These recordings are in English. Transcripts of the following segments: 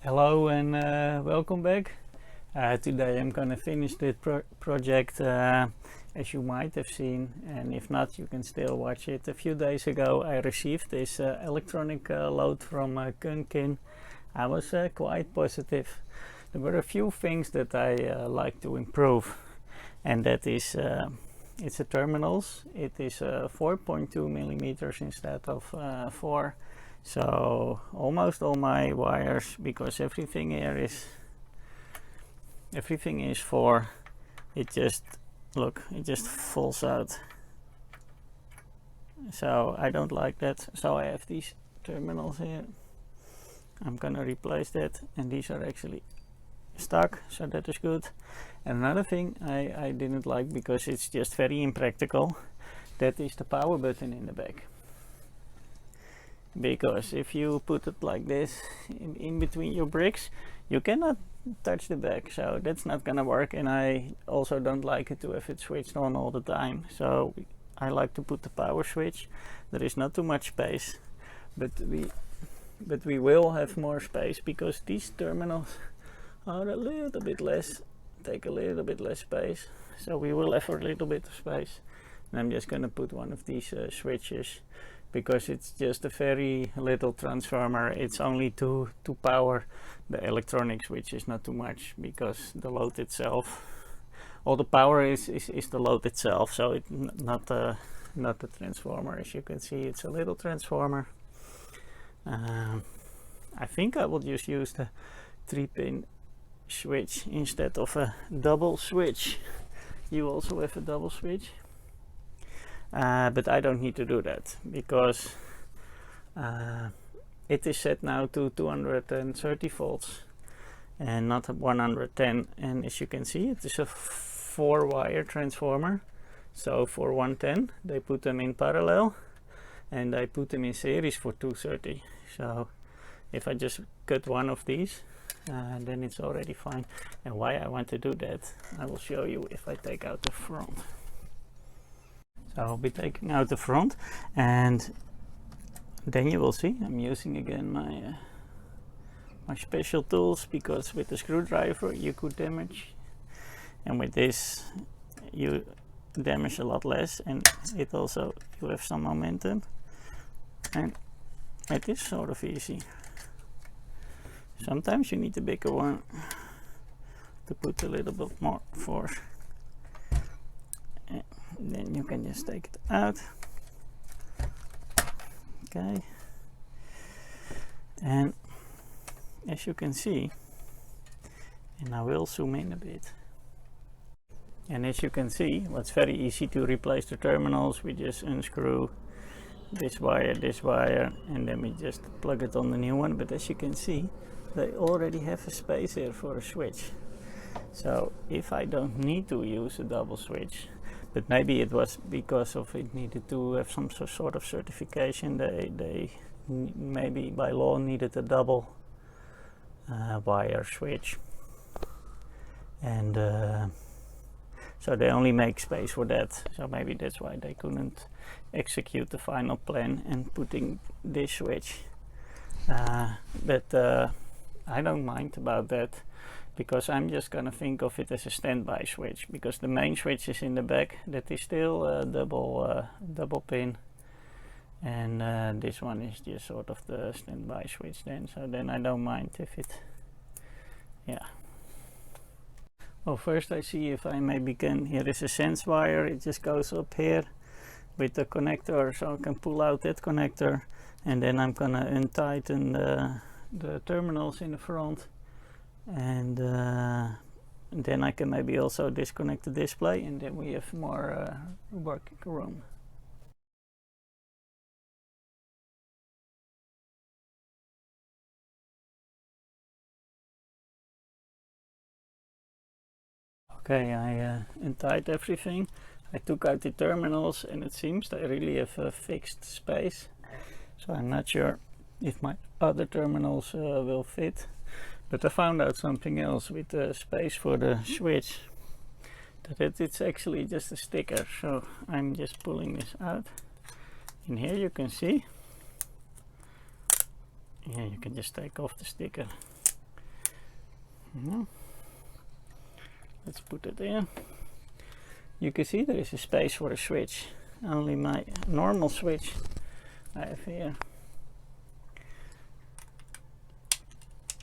Hello and welcome back. Today I'm gonna finish the project as you might have seen, and if not you can still watch it. A few days ago I received this electronic load from Kunkin. I was quite positive. There were a few things that I like to improve, and that is it's the terminals. It is 4.2 millimeters instead of 4. So almost all my wires, because everything is 4, it just falls out. So I don't like that. So I have these terminals here. I'm gonna replace that, and these are actually stuck, so that is good. And another thing I didn't like, because it's just very impractical, that is the power button in the back. Because if you put it like this in between your bricks, you cannot touch the back, so that's not gonna work. And I also don't like it to have it switched on all the time, so I like to put the power switch. There is not too much space, but we will have more space, because these terminals are a little bit less, take a little bit less space, so we will have a little bit of space. And I'm just gonna put one of these switches, because it's just a very little transformer. It's only to power the electronics, which is not too much, because the load itself, all the power is the load itself, so it's not the transformer. As you can see, it's a little transformer. I think I will just use the 3-pin switch instead of a double switch. You also have a double switch. But I don't need to do that, because it is set now to 230 volts and not 110. And as you can see, it is a 4-wire transformer. So for 110 they put them in parallel, and I put them in series for 230. So if I just cut one of these, then it's already fine. And why I want to do that, I will show you if I take out the front. So I'll be taking out the front, and then you will see I'm using again my my special tools, because with the screwdriver you could damage, and with this you damage a lot less, and it also, you have some momentum, and it is sort of easy. Sometimes you need a bigger one to put a little bit more force. Then you can just take it out. Okay, and as you can see, and I will zoom in a bit, and as you can see, it's very easy to replace the terminals. We just unscrew this wire, and then we just plug it on the new one. But as you can see, they already have a space here for a switch. So if I don't need to use a double switch, but maybe it was because of it needed to have some sort of certification, they maybe by law needed a double wire switch, and so they only make space for that. So maybe that's why they couldn't execute the final plan and putting this switch. But I don't mind about that, because I'm just gonna think of it as a standby switch, because the main switch is in the back. That is still a double pin, and this one is just sort of the standby switch then. So then I don't mind if it, yeah. Well, first I see if I maybe can, here is a sense wire. It just goes up here with the connector, so I can pull out that connector, and then I'm gonna untighten the terminals in the front, and then I can maybe also disconnect the display, and then we have more working room. Okay, I untied everything. I took out the terminals, and it seems they really have a fixed space, so I'm not sure if my other terminals will fit. But I found out something else with the space for the switch, that it's actually just a sticker. So I'm just pulling this out, and here you can see, yeah, you can just take off the sticker. Let's put it in. You can see there is a space for a switch. Only my normal switch I have here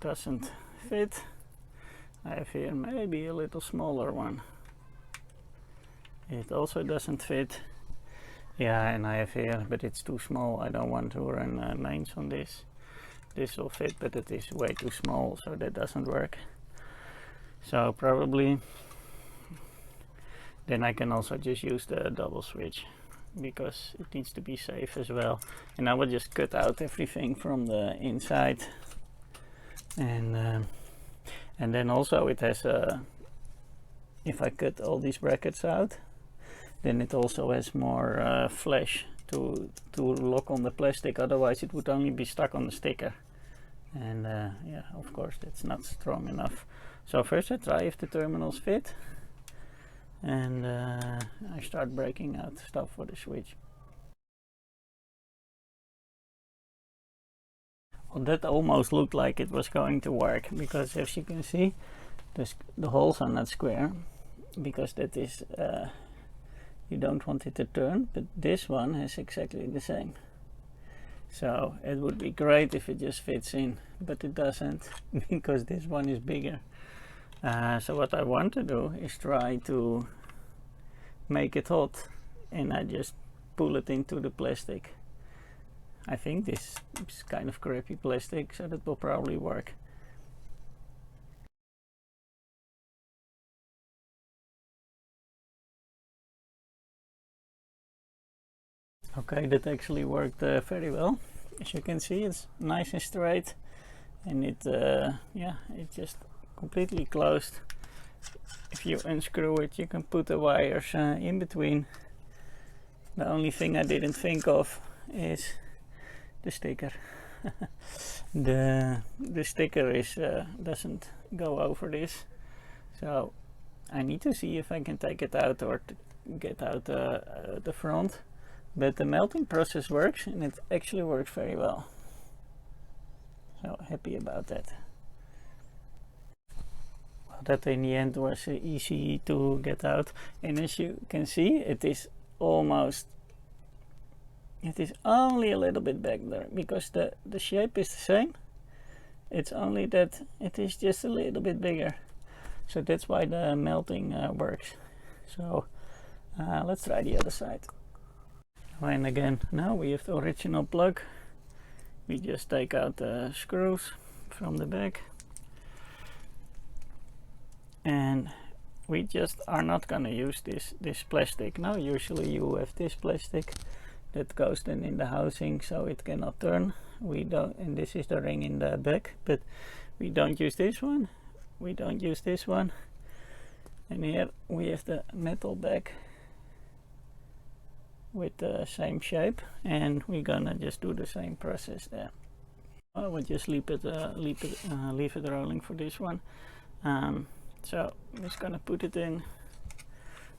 doesn't fit. I have here maybe a little smaller one. It also doesn't fit. Yeah, and I have here, but it's too small. I don't want to run mains on this. This will fit, but it is way too small, so that doesn't work. So probably then I can also just use the double switch, because it needs to be safe as well. And I will just cut out everything from the inside, and then also it has a, if I cut all these brackets out, then it also has more flash to lock on the plastic, otherwise it would only be stuck on the sticker, and yeah, of course that's not strong enough. So first I try if the terminals fit, and I start breaking out stuff for the switch. Well, that almost looked like it was going to work, because as you can see, the holes are not square, because that is you don't want it to turn, but this one has exactly the same. So it would be great if it just fits in, but it doesn't, because this one is bigger. So what I want to do is try to make it hot, and I just pull it into the plastic. I think this is kind of crappy plastic, so that will probably work. Okay, that actually worked very well. As you can see, it's nice and straight, and it yeah, it just completely closed. If you unscrew it, you can put the wires in between. The only thing I didn't think of is the sticker. the sticker is doesn't go over this, so I need to see if I can take it out or to get out the front. But the melting process works, and it actually works very well. So happy about that. Well, that in the end was easy to get out, and as you can see, it is only a little bit back there, because the shape is the same. It's only that it is just a little bit bigger, so that's why the melting works. So let's try the other side. And again, now we have the original plug. We just take out the screws from the back, and we just are not gonna use this plastic. Now usually you have this plastic that goes then in the housing, so it cannot turn. We don't, and this is the ring in the back, but we don't use this one, we don't use this one. And here we have the metal back with the same shape, and we're gonna just do the same process there. I will just leave it rolling for this one. So I'm just gonna put it in.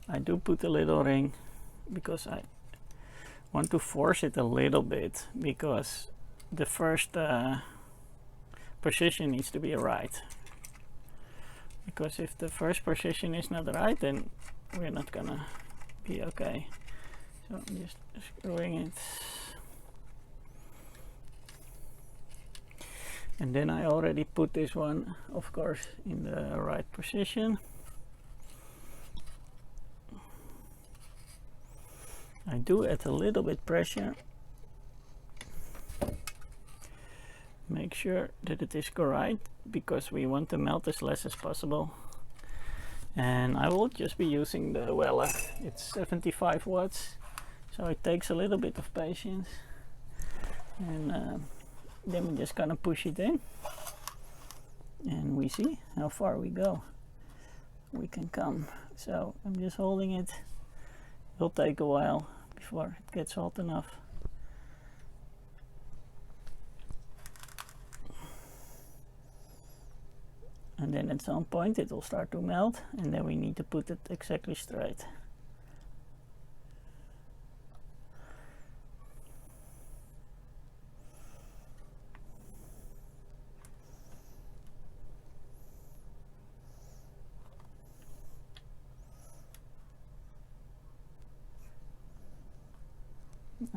I do put a little ring because I want to force it a little bit, because the first position needs to be right. Because if the first position is not right, then we're not gonna be okay. So I'm just screwing it, and then I already put this one, of course, in the right position. I do add a little bit pressure, make sure that it is correct, because we want to melt as less as possible. And I will just be using the Weller. It's 75 watts. So it takes a little bit of patience, and then we're just gonna push it in, and we see how far we can come. So I'm just holding it. It'll take a while before it gets hot enough. And then at some point it will start to melt, and then we need to put it exactly straight.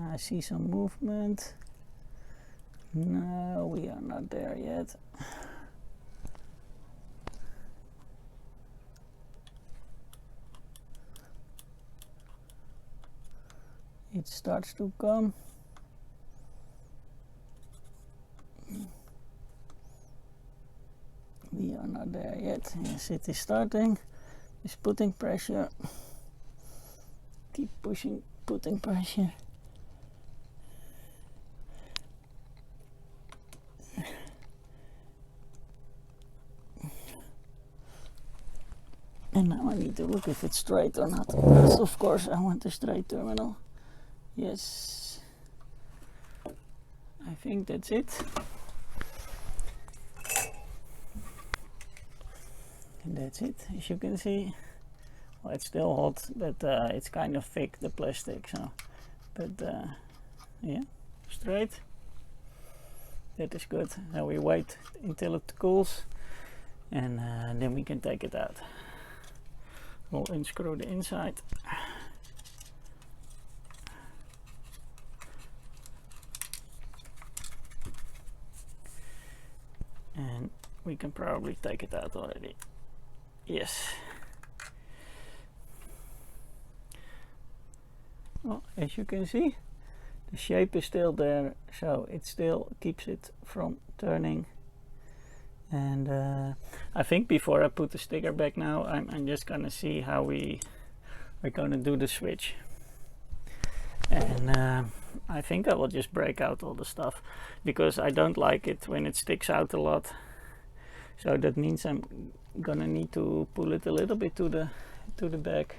I see some movement. No, we are not there yet. It starts to come. We are not there yet. Yes, it is starting. It's putting pressure. Keep pushing, putting pressure. And now I need to look if it's straight or not. Yes, of course, I want a straight terminal. Yes. I think that's it. And that's it, as you can see. Well, it's still hot, but it's kind of thick, the plastic, so. But yeah, straight. That is good. Now we wait until it cools, and then we can take it out. We'll unscrew the inside. And we can probably take it out already. Yes. Well, as you can see, the shape is still there, so it still keeps it from turning. And I think before I put the sticker back now, I'm just gonna see how we're gonna do the switch. And I think I will just break out all the stuff, because I don't like it when it sticks out a lot. So that means I'm gonna need to pull it a little bit to the back,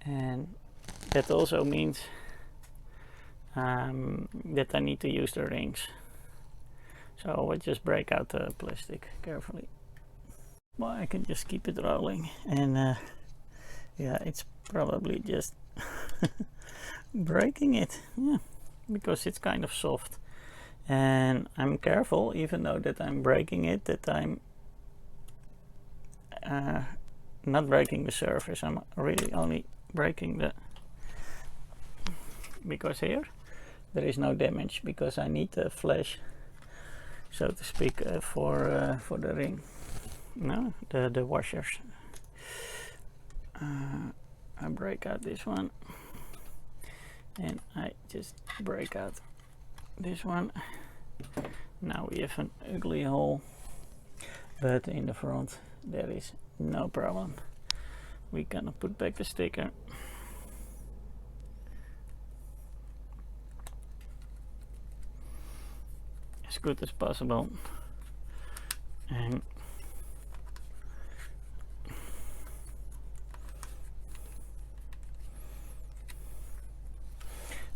and that also means that I need to use the rings. So I will just break out the plastic carefully. Well, I can just keep it rolling, and yeah, it's probably just breaking it, yeah, because it's kind of soft. And I'm careful, even though that I'm breaking it, that I'm not breaking the surface. I'm really only breaking the, because here there is no damage, because I need the flash, so to speak, for the ring. No, the washers. I break out this one, and I just break out this one. Now we have an ugly hole, but in the front there is no problem. We gonna put back the sticker. As good as possible, and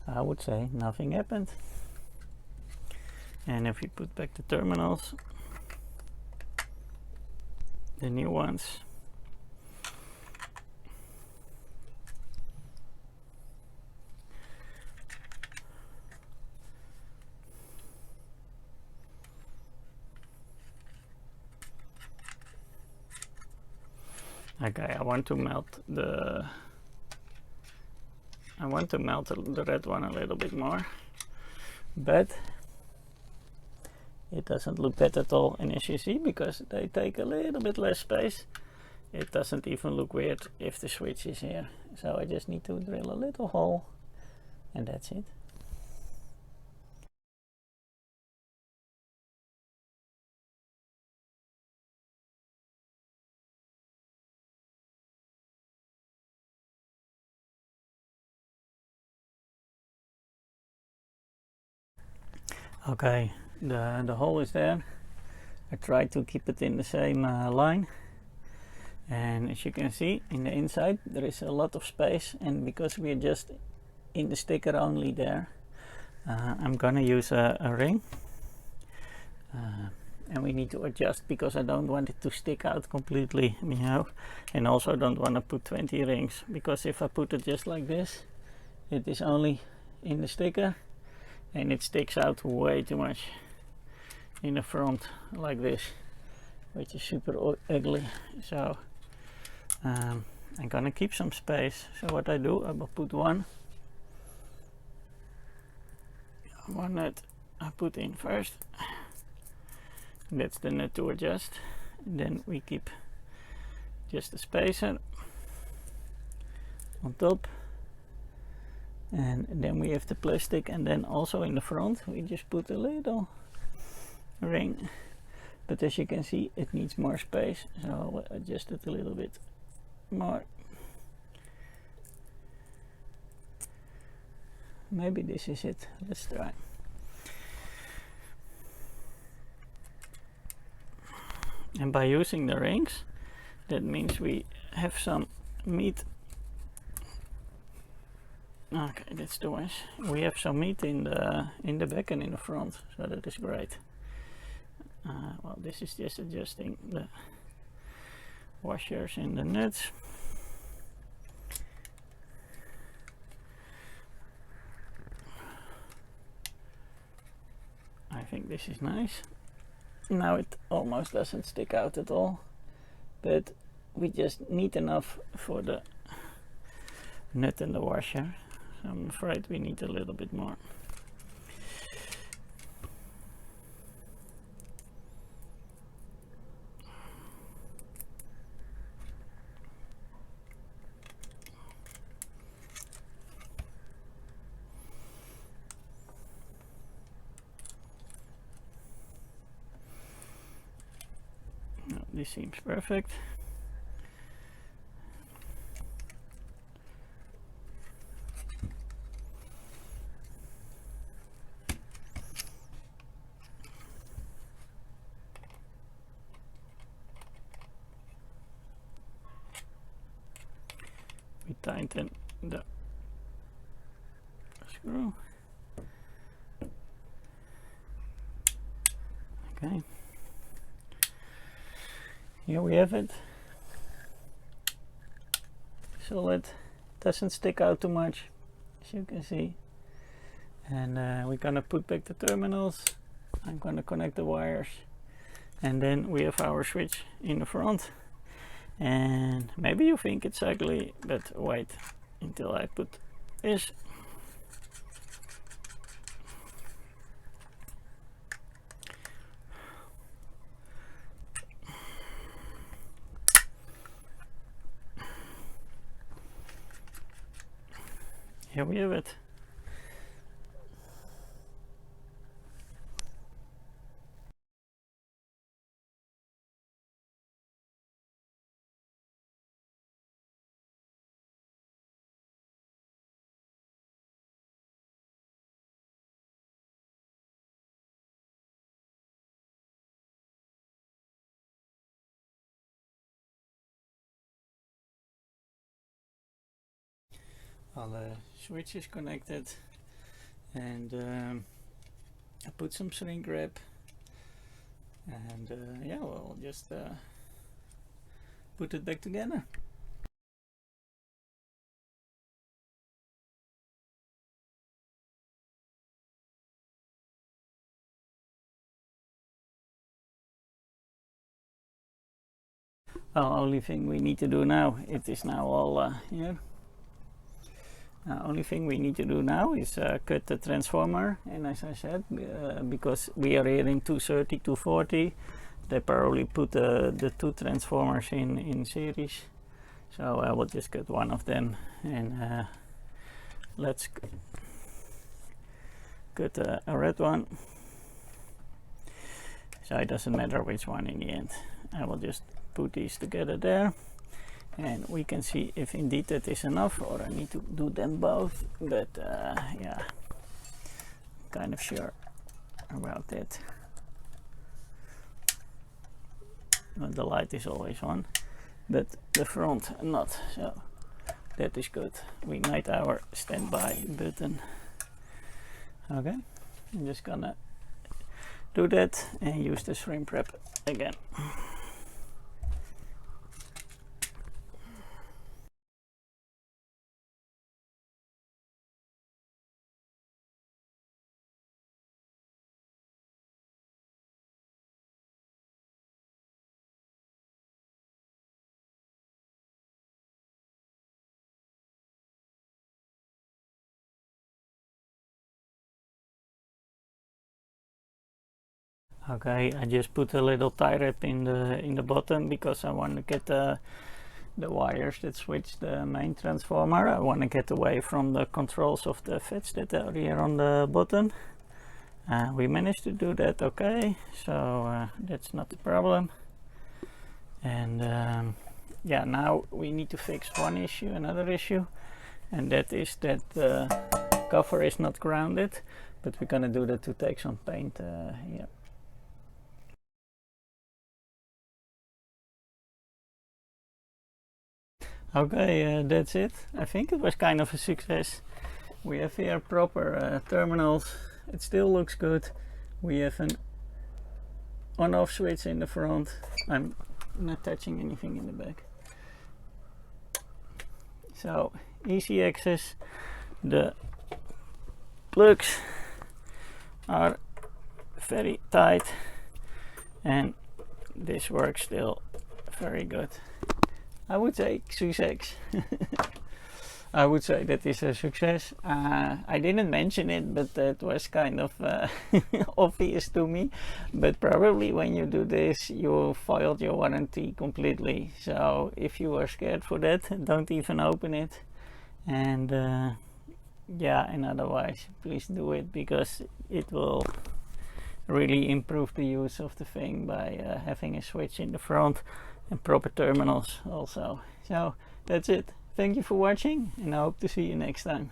I would say nothing happened. And if we put back the terminals, the new ones, okay, I want to melt the red one a little bit more, but it doesn't look bad at all. And as you see, because they take a little bit less space, it doesn't even look weird if the switch is here. So I just need to drill a little hole, and that's it. Okay, the hole is there. I tried to keep it in the same line, and as you can see, in the inside there is a lot of space, and because we are just in the sticker only there, I'm gonna use a ring, and we need to adjust, because I don't want it to stick out completely, you know, and also don't want to put 20 rings, because if I put it just like this, it is only in the sticker and it sticks out way too much in the front like this, which is super ugly. So I'm gonna keep some space. So what I do, I will put one one nut I put in first. That's the nut to adjust. And then we keep just a spacer on top. And then we have the plastic, and then also in the front we just put a little ring. But as you can see, it needs more space, so I'll adjust it a little bit more. Maybe this is it. Let's try. And by using the rings, that means we have some meat. Okay, that's too much. We have some meat in the back and in the front, so that is great. Well, this is just adjusting the washers and the nuts. I think this is nice. Now it almost doesn't stick out at all, but we just need enough for the nut and the washer. So I'm afraid we need a little bit more. This seems perfect. We tighten the screw. Okay. Here we have it. Solid, doesn't stick out too much, as you can see. And we're gonna put back the terminals. I'm gonna connect the wires, and then we have our switch in the front. And maybe you think it's ugly, but wait until I put this. Here we have it. All the switch is connected, and I put some shrink wrap, and yeah, we'll just put it back together. Well, only thing we need to do now, it is now all here. Only thing we need to do now is cut the transformer, and as I said, because we are here in 230, 240, they probably put the two transformers in series, so I will just cut one of them, and let's cut a red one, so it doesn't matter which one in the end. I will just put these together there, and we can see if indeed that is enough, or I need to do them both, but yeah, kind of sure about that. Well, the light is always on, but the front not, so that is good. We need our standby button. Okay, I'm just gonna do that and use the shrink wrap again. Okay, I just put a little tie wrap in the bottom because I want to get the wires that switch the main transformer. I want to get away from the controls of the fetch that are here on the bottom. We managed to do that, okay, so that's not the problem. And yeah, now we need to fix another issue, and that is that the cover is not grounded, but we're gonna do that to take some paint here. Okay, that's it. I think it was kind of a success. We have here proper terminals. It still looks good. We have an on-off switch in the front. I'm not touching anything in the back. So easy access. The plugs are very tight, and this works still very good. I would say success. I would say that is a success. I didn't mention it, but that was kind of obvious to me. But probably when you do this, you foiled your warranty completely. So if you are scared for that, don't even open it. And yeah, and otherwise, please do it, because it will really improve the use of the thing by having a switch in the front and proper terminals also. So that's it. Thank you for watching, and I hope to see you next time.